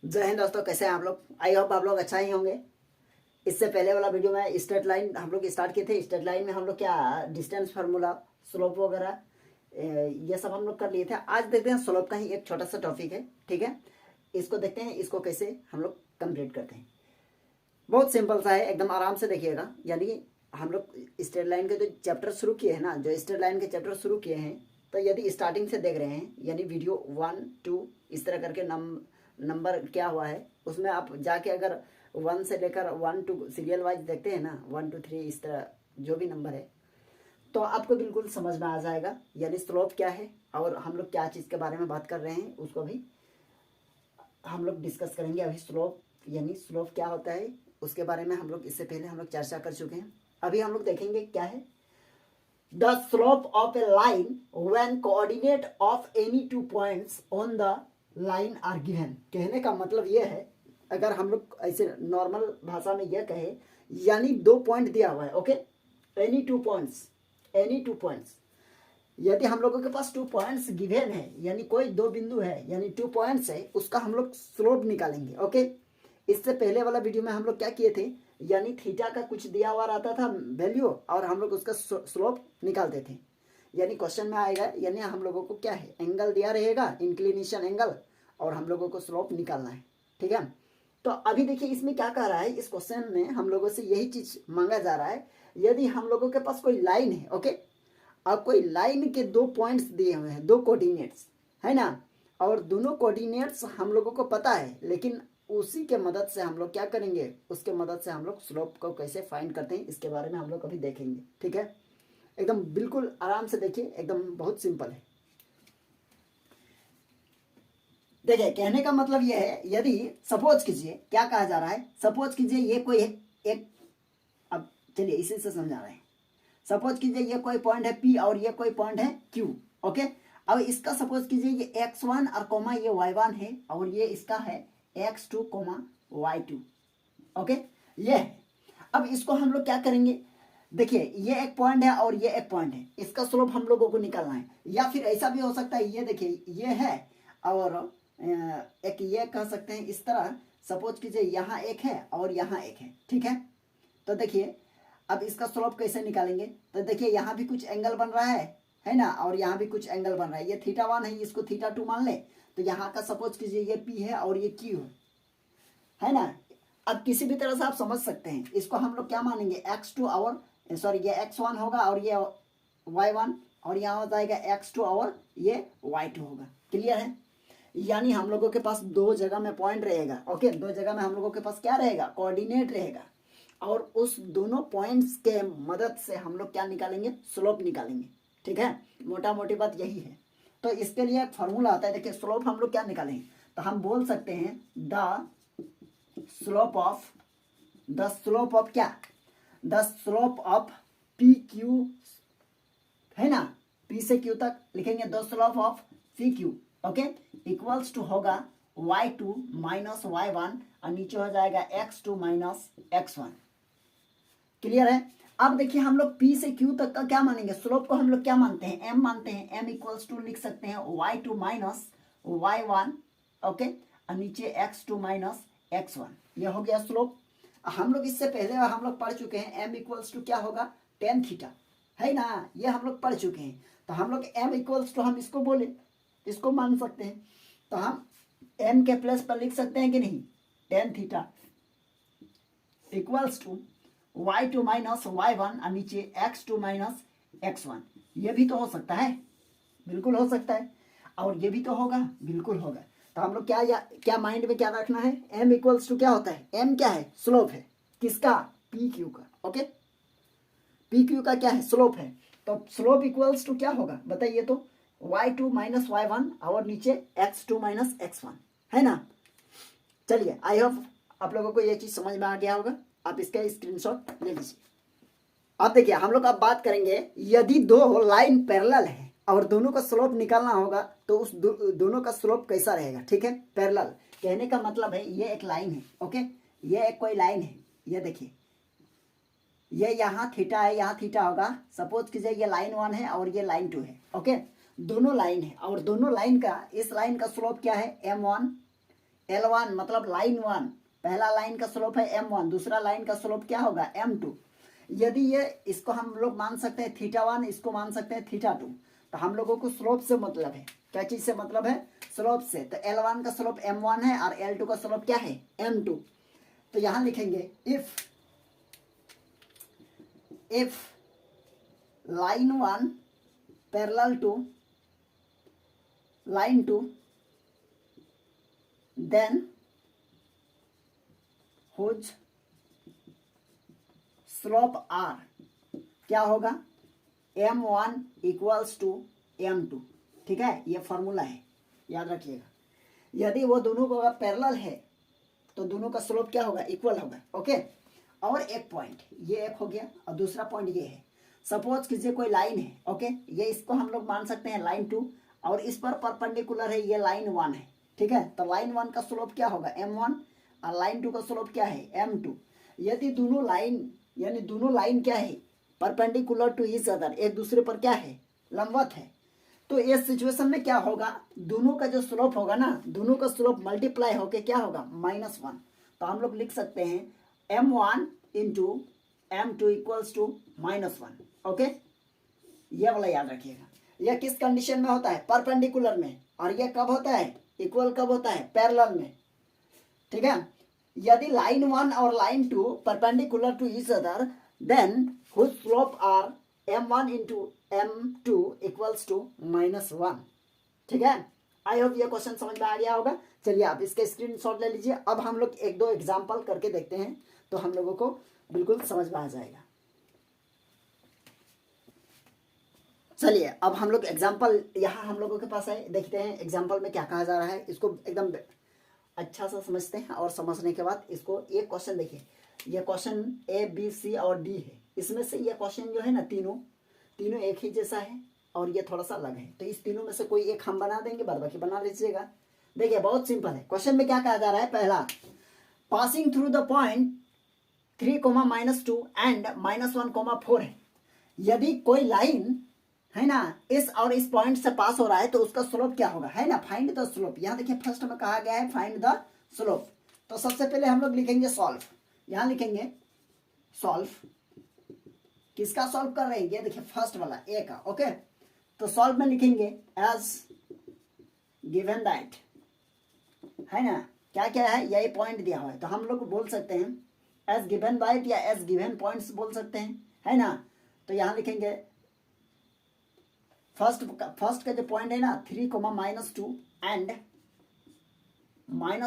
जय हिंद दोस्तों, कैसे हैं आप लोग। आई होप आप लोग अच्छा ही होंगे। इससे पहले वाला वीडियो में स्ट्रेट लाइन हम लोग स्टार्ट किए थे। स्ट्रेट लाइन में हम लोग क्या डिस्टेंस फार्मूला, स्लोप वगैरह ये सब हम लोग कर लिए थे। आज देखते हैं स्लोप का ही एक छोटा सा टॉपिक है, ठीक है। इसको देखते हैं, इसको कैसे हम लोग कंप्लीट करते हैं। बहुत सिंपल सा है, एकदम आराम से देखिएगा। यानी हम लोग स्ट्रेट लाइन के जो चैप्टर शुरू किए हैं ना, जो स्ट्रेट लाइन के चैप्टर शुरू किए हैं, तो यदि स्टार्टिंग से देख रहे हैं, यानी वीडियो 1 2 इस तरह करके नंबर क्या हुआ है, उसमें आप जाके अगर 1 से लेकर 1 टू सीरियल वाइज देखते हैं ना, 1 2 3 इस तरह जो भी नंबर है, तो आपको बिल्कुल समझ में आ जाएगा यानी स्लोप क्या है और हम लोग क्या चीज़ के बारे में बात कर रहे हैं उसको भी हम लोग डिस्कस करेंगे। अभी स्लोप यानी स्लोप क्या होता है उसके बारे में हम लोग इससे पहले हम लोग चर्चा कर चुके हैं। अभी हम लोग देखेंगे क्या है the slope of a line when coordinate of any 2 points on the line are given. कहने का मतलब ये है, अगर हम लोग ऐसे नॉर्मल भाषा में यह कहे, यानी 2 पॉइंट दिया हुआ है, okay, any 2 points, any 2 points. यदि हम लोगों के पास 2 पॉइंट्स गिवन है, यानी कोई 2 बिंदु है, यानी 2 पॉइंट्स है, उसका हम लोग स्लोप निकालेंगे, ओके। इससे पहले वाला वीडियो में हम लोग क्या किए थे, यानी थीटा का कुछ दिया हुआ रहता था वैल्यू और हम लोग उसका स्लोप निकालते थे। यानी क्वेश्चन में आएगा, यानी हम लोगों को क्या है, एंगल दिया रहेगा, इंक्लिनेशन एंगल, और हम लोगों को स्लोप निकालना है, ठीक है। तो अभी देखिए इसमें क्या कह रहा है, इस क्वेश्चन में हम लोगों से यही चीज मांगा जा रहा है। यदि हम लोगों के पास कोई लाइन है, ओके, अब कोई लाइन के 2 पॉइंट्स दिए हुए हैं, 2 कोऑर्डिनेट्स है ना, और दोनों कोऑर्डिनेट्स हम लोगों को पता है, लेकिन उसी के मदद से हम लोग क्या करेंगे, उसके मदद से हम लोग स्लोप को कैसे फाइंड करते हैं इसके बारे में हम लोग अभी देखेंगे, ठीक है। एकदम बिल्कुल आराम से देखिए, एकदम बहुत सिंपल है। देखिए कहने का मतलब यह है, यदि सपोज कीजिए, क्या कहा जा रहा है, सपोज कीजिए ये कोई एक, अब चलिए इसी से समझा रहे हैं। सपोज कीजिए ये कोई पॉइंट है P और ये कोई पॉइंट है Q, ओके। अब इसका सपोज कीजिए ये x1 और कोमा ये y1 है और ये इसका है x2 कोमा y2, ओके, ये है। अब इसको हम लोग क्या करेंगे, देखिए ये एक पॉइंट है और ये एक पॉइंट है, इसका स्लोप हम लोगों को निकालना है। या फिर ऐसा भी हो सकता है, ये देखिए ये है और एक ये कह सकते हैं इस तरह। सपोज कीजिए यहाँ एक है और यहाँ एक है, ठीक है। तो देखिए अब इसका स्लोप कैसे निकालेंगे, तो देखिए यहाँ भी कुछ एंगल बन रहा है ना, और यहाँ भी कुछ एंगल बन रहा है। ये θ1 है, इसको θ2 मान ले, तो यहाँ का सपोज कीजिए ये P है और ये Q है ना। अब किसी भी तरह से आप समझ सकते हैं, इसको हम लोग क्या मानेंगे, x2 और सॉरी ये x1 होगा और ये y1, और यहाँ हो जाएगा x2 और ये y2 होगा। क्लियर है। यानी हम लोगों के पास 2 जगह में पॉइंट रहेगा, ओके, 2 जगह में हम लोगों के पास क्या रहेगा, कोऑर्डिनेट रहेगा, और उस दोनों पॉइंट्स के मदद से हम लोग क्या निकालेंगे, स्लोप निकालेंगे, ठीक है। मोटा मोटी बात यही है। तो इसके लिए एक फार्मूला आता है, देखिए स्लोप हम लोग क्या निकालेंगे, तो हम बोल सकते हैं द स्लोप ऑफ क्या, the slope of P Q है ना, P से Q तक लिखेंगे, the slope of CQ, okay, equals to होगा y2 माइनस y1 और नीचे हो जाएगा x2 माइनस x1। क्लियर है। अब देखिए हम लोग P से Q तक का क्या मानेंगे, स्लोप को हम लोग क्या मानते हैं, m मानते हैं। m इक्वल्स टू लिख सकते हैं y2 माइनस y1, ओके, और नीचे x2 माइनस x1, ये हो गया स्लोप। हम लोग इससे पहले हम लोग पढ़ चुके हैं m इक्वल्स टू क्या होगा, tan थीटा, है ना, ये हम लोग पढ़ चुके हैं। तो हम लोग m इक्वल्स टू हम इसको बोले, इसको मान सकते हैं, तो हम m के प्लस पर लिख सकते हैं कि नहीं, tan theta equals to y2 minus y1 और नीचे x2 माइनस x1। ये भी तो हो सकता है, बिल्कुल हो सकता है, और ये भी तो होगा, बिल्कुल होगा। तो हम लोग क्या माइंड में क्या रखना है, m इक्वल्स टू क्या होता है, m क्या है, स्लोप है, किसका, PQ का, ओके, PQ का क्या है, स्लोप है। तो स्लोप इक्वल्स टू क्या होगा बताइए, तो y2 माइनस y1 और नीचे x2 माइनस x1, है ना। चलिए आई होप आप लोगों को ये चीज समझ में आ गया होगा। आप इसका स्क्रीनशॉट ले लीजिए। अब देखिए हम लोग अब बात करेंगे, यदि 2 लाइन पैरेलल है और दोनों का स्लोप निकालना होगा, तो उस दोनों का स्लोप कैसा रहेगा, ठीक है। पैरेलल कहने का मतलब है ये एक लाइन है, ओके, ये एक कोई लाइन है, ये देखिए ये यहाँ थीटा है, यहाँ थीटा होगा। सपोज कीजिए ये लाइन 1 है और ये लाइन 2 है, ओके, दोनों लाइन है और दोनों लाइन का, इस लाइन का स्लोप क्या है, m1 L1 मतलब लाइन 1, पहला लाइन का स्लोप है M1, दूसरा लाइन का स्लोप क्या होगा M2। यदि ये इसको हम लोग मान सकते हैं θ1, इसको मान सकते हैं θ2, तो हम लोगों को स्लोप से मतलब है, क्या चीज से मतलब है, स्लोप से। तो L1 का स्लोप M1 है और L2 का स्लोप क्या है M2। तो यहां लिखेंगे if line 1 parallel to line 2 then whose slope R क्या होगा, M1 इक्वल्स टू M2। ठीक है, ये फॉर्मूला है, याद रखिएगा। यदि वो दोनों को अगर पैरेलल है तो दोनों का स्लोप क्या होगा, इक्वल होगा। ओके, और एक पॉइंट ये एक हो गया, और दूसरा पॉइंट ये है, सपोज कीजिए कोई लाइन है, ओके, ये इसको हम लोग मान सकते हैं लाइन 2, और इस पर परपेंडिकुलर है ये लाइन 1 है। ठीक है, तो लाइन 1 का स्लोप क्या होगा M1 और लाइन 2 का स्लोप क्या है M2। यदि दोनों लाइन यानी दोनों लाइन क्या है, परपेंडिकुलर टू ईच अदर, एक दूसरे पर क्या है, लंबवत है, तो इस सिचुएशन में क्या होगा, दोनों का जो स्लोप होगा ना, दोनों का स्लोप मल्टीप्लाई होके क्या होगा -1। तो हम लोग लिख सकते हैं M1 into M2 equals to -1। Okay, ये वाला याद रखिएगा। यह किस कंडीशन में होता है, परपेंडिकुलर में, और यह कब होता है, इक्वल कब होता है, पैरेलल में। ठीक है, यदि लाइन 1 और line 2 perpendicular to each other then whose slope are M1 into M2 equals to -1। ठीक है, आई होप ये क्वेश्चन समझ में आ गया होगा। चलिए आप इसके स्क्रीनशॉट ले लीजिए। अब हम लोग एक दो एग्जांपल करके देखते हैं, तो हम लोगों को बिल्कुल समझ में आ जाएगा। चलिए अब हम लोग एग्जांपल यहाँ हम लोगों के पास है, देखते हैं एग्जांपल में क्या कहा जा रहा है। इसको एकदम अच्छा सा समझते हैं, और समझने के बाद इसको एक क्वेश्चन देखिए, ये क्वेश्चन A B C और D है। इसमें से ये क्वेश्चन जो है ना, तीनों एक ही जैसा है और ये थोड़ा सा अलग है, तो इस तीनों में से कोई एक हम बना देंगे, बाद बाकी बना लीजिएगा। देखिए बहुत सिंपल है। क्वेश्चन में क्या कहा जा रहा है, पहला, passing through the point 3, -2 and -1, 4 है। यदि कोई लाइन है ना इस और इस पॉइंट से पास हो रहा है तो उसका स्लोप क्या होगा, है ना, फाइंड द स्लोप। यहाँ देखिए फर्स्ट में कहा गया है फाइंड द स्लोप। तो सबसे पहले हम लोग लिखेंगे सॉल्व। यहाँ लिखेंगे सॉल्व, किसका सॉल्व कर रहे हैं, ये देखिए फर्स्ट वाला ए का। ओके, तो सॉल्व में लिखेंगे एज गिवन दैट, है ना, क्या क्या है, यही पॉइंट दिया हुआ है, तो हम लोग बोल सकते हैं एज गिवन दैट या एज गिवन पॉइंट्स बोल सकते हैं, है ना। तो यहाँ लिखेंगे फर्स्ट का जो पॉइंट है ना 3, -2 एंड -1,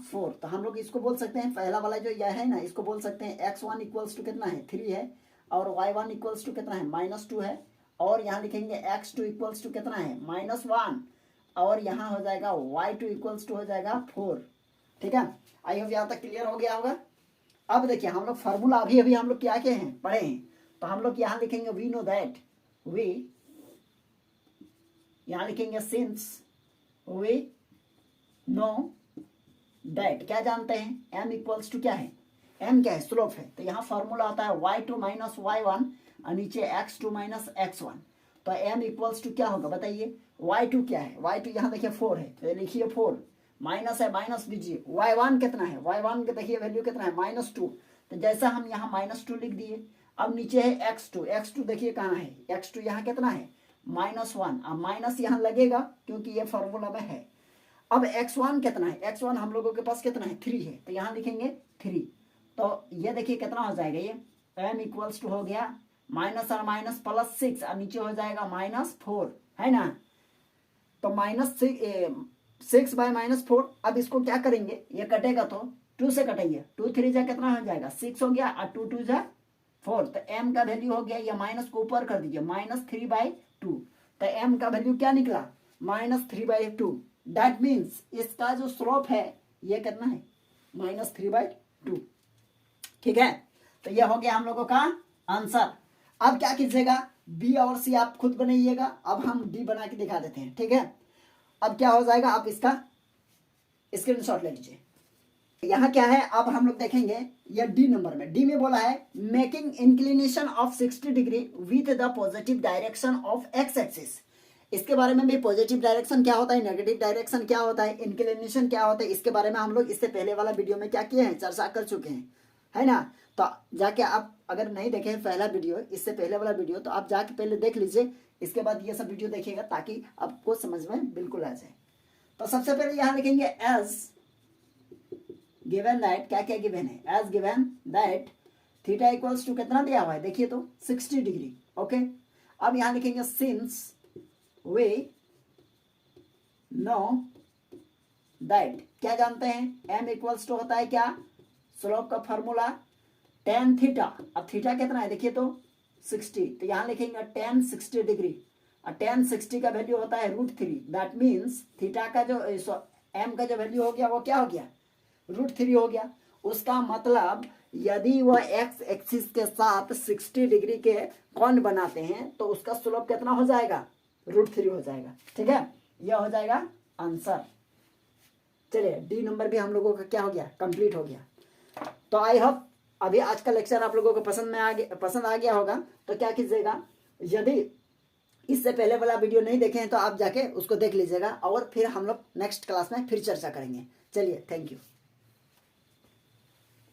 4, तो हम लोग इसको बोल सकते हैं, पहला वाला जो यह है ना, इसको बोल सकते हैं x1 इक्वल्स टू कितना है 3 है, और y1 इक्वल्स टू कितना है -2 है, और यहाँ लिखेंगे x2 इक्वल्स टू कितना है -1, और यहाँ हो जाएगा y2 इक्वल्स टू हो जाएगा 4। ठीक है, आई होप यहाँ तक क्लियर हो गया होगा। अब देखिए हम लोग फार्मूला अभी हम लोग क्या किए हैं, पढ़े हैं, तो हम लोग यहाँ लिखेंगे वी नो दैट, वी यहाँ लिखेंगे सिंस वी नो दैट, क्या जानते हैं, m इक्वल्स टू क्या है, m क्या है, स्लोप है। तो यहाँ फॉर्मूला आता है y2 - y1 और नीचे x2 - x1। तो m इक्वल्स टू क्या होगा बताइए, y2 क्या है, y2 यहाँ देखिए 4 है, तो लिखिए 4, माइनस है माइनस दीजिए, y1 कितना है, y1 के देखिए वैल्यू कितना है -2, तो जैसा हम यहाँ -2 लिख दिए। अब नीचे है x2 देखिए कहाँ है, x2 यहाँ कितना है -1, अब माइनस यहाँ लगेगा क्योंकि ये फॉर्मूला में है। अब x1 कितना है, x1 हम लोगों के पास कितना है 3 है, तो यहाँ लिखेंगे 3। तो ये देखिए कितना हो जाएगा, ये m इक्वल्स टू हो गया माइनस और माइनस +6 और नीचे हो जाएगा -4, है ना। तो -6 बाय -4। अब इसको क्या करेंगे, ये कटेगा तो 2 से कटेंगे, 2 3 जा कितना हो जाएगा 6 हो गया, और 2 2 जा 4, तो m का वैल्यू हो गया, ये माइनस को ऊपर कर दीजिए -3/2, तो m का वैल्यू क्या निकला -3/2। दैट मीन्स इसका जो स्लोप है ये कितना है -3/2। ठीक है, तो ये हो गया हम लोगों का आंसर। अब क्या कीजिएगा, बी और सी आप खुद बनाइएगा, अब हम डी बना के दिखा देते हैं। ठीक है, अब क्या हो जाएगा, आप इसका स्क्रीनशॉट ले लीजिए। यहाँ क्या है, अब हम लोग देखेंगे ये डी नंबर में, डी में बोला है making inclination of 60 degree with the positive direction of x axis इसके बारे में भी पॉजिटिव डायरेक्शन क्या होता है, नेगेटिव डायरेक्शन क्या होता है, इंक्लिनेशन क्या होता है, इसके बारे में हम लोग इससे पहले वाला वीडियो में क्या किए हैं, चर्चा कर चुके हैं, है ना। तो जाके आप अगर नहीं देखे पहला वीडियो, इससे पहले वाला वीडियो, तो आप जाके पहले देख लीजिए, इसके बाद ये सब वीडियो देखिएगा ताकि आपको समझ में बिल्कुल आ जाए। तो सबसे पहले यहाँ लिखेंगे एज गिवन दैट, क्या क्या गिवन है, as given that theta equals to कितना दिया हुआ है, देखिए तो 60 डिग्री। ओके, अब यहाँ लिखेंगे सिंस वे नो दैट, क्या जानते हैं, m इक्वल्स टू होता है क्या, स्लोप का फॉर्मूला tan थीटा। अब थीटा कितना है देखिए तो 60, तो यहाँ लिखेंगे tan 60 डिग्री, और tan 60 का वैल्यू होता है √3। दैट मीन्स थीटा का जो m का जो वैल्यू हो गया वो क्या हो गया, √3 हो गया। उसका मतलब यदि वह x एक्सिस के साथ 60 डिग्री के कोण बनाते हैं तो उसका स्लोप कितना हो जाएगा, √3 हो जाएगा। ठीक है, यह हो जाएगा आंसर। चलिए डी नंबर भी हम लोगों का क्या हो गया, कंप्लीट हो गया। तो आई होप अभी आज का लेक्चर आप लोगों को पसंद आ गया होगा। तो क्या कीजिएगा, यदि इससे पहले वाला वीडियो नहीं देखे हैं तो आप जाके उसको देख लीजिएगा, और फिर हम लोग नेक्स्ट क्लास में फिर चर्चा करेंगे। चलिए, थैंक यू।